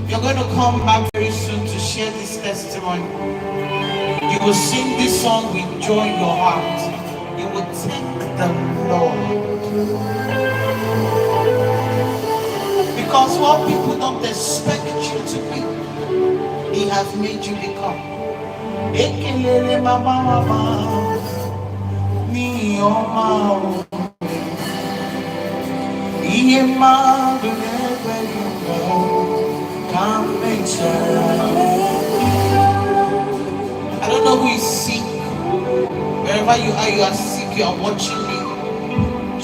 You're going to come back very soon to share this testimony. You will sing this song with joy in your heart. You will thank the Lord. Because what people don't expect you to be, He has made you become. Ekelele mama mama, ni oma iye ma dunebe yuko, come and I don't know who is sick. Wherever you are sick, you are watching me.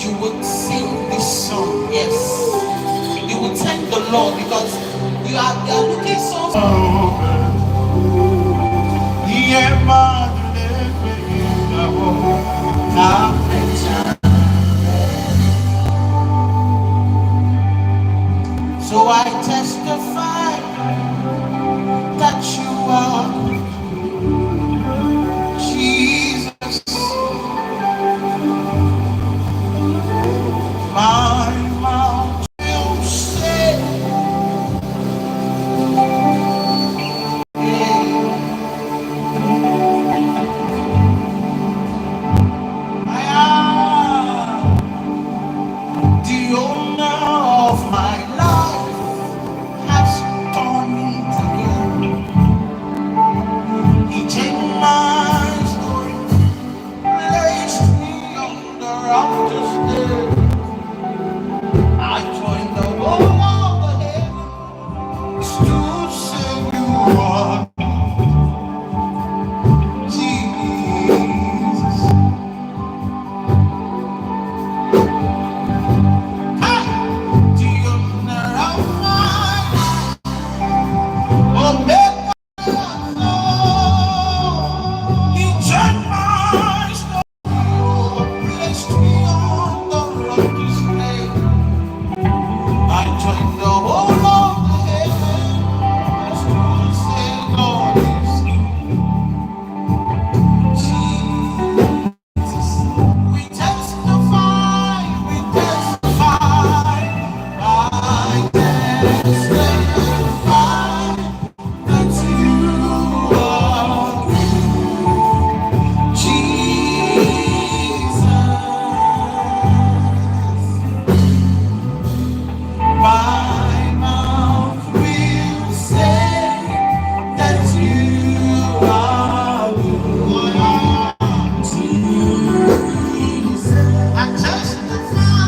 You would sing this song, yes. You would thank the Lord because you are looking so. So I testify that you are Jesus, my mouth will say, I am the owner of my life, has torn it again. He changed my story, placed me on the rafters there. I joined the whole of the heavens to say you are Jesus. The owner of my life, omega and all. He changed my story, placed me on the rocky slave. I joined the whole of the heavens to say God is Jesus. We testify, I testify that you are Jesus. My mouth will say that you are good. Jesus. I testify,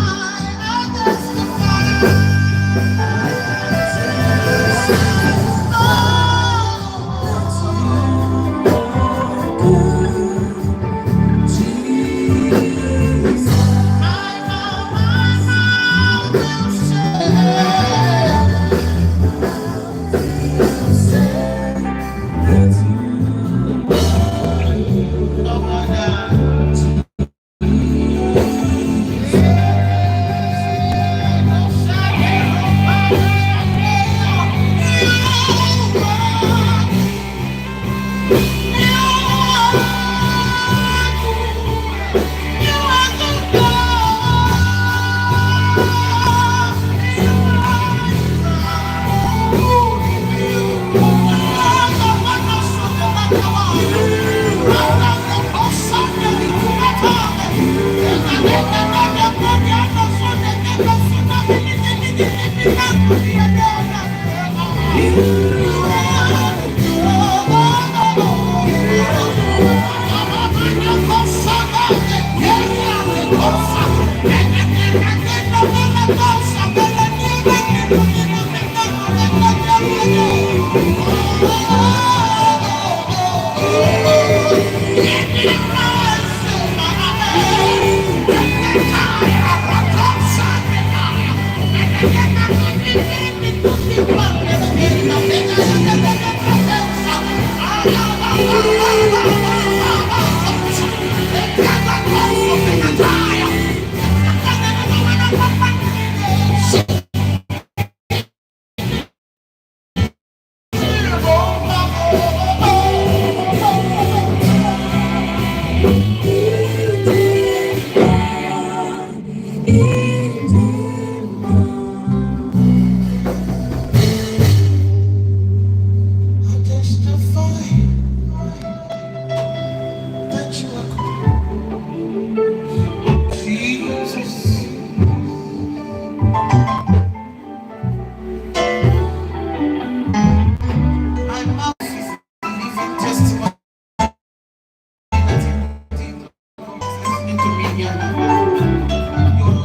Your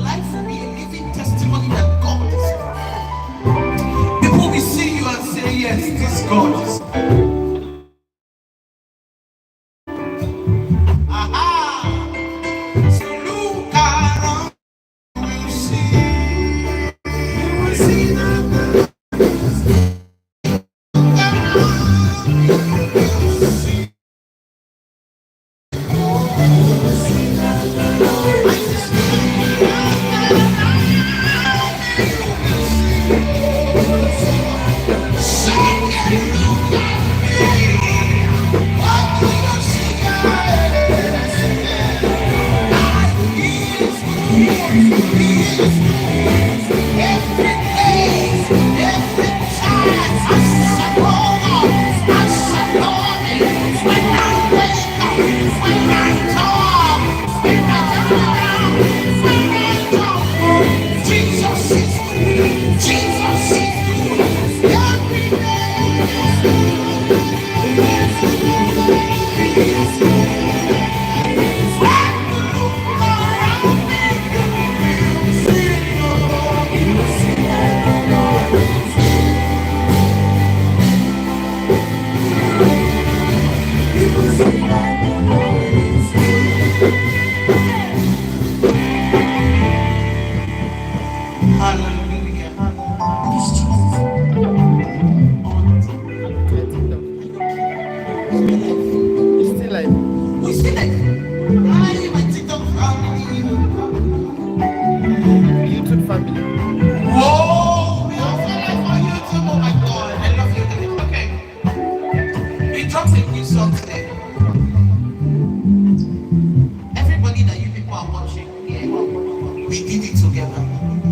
life will be a living testimony that God is. People will see you and say, yes, this God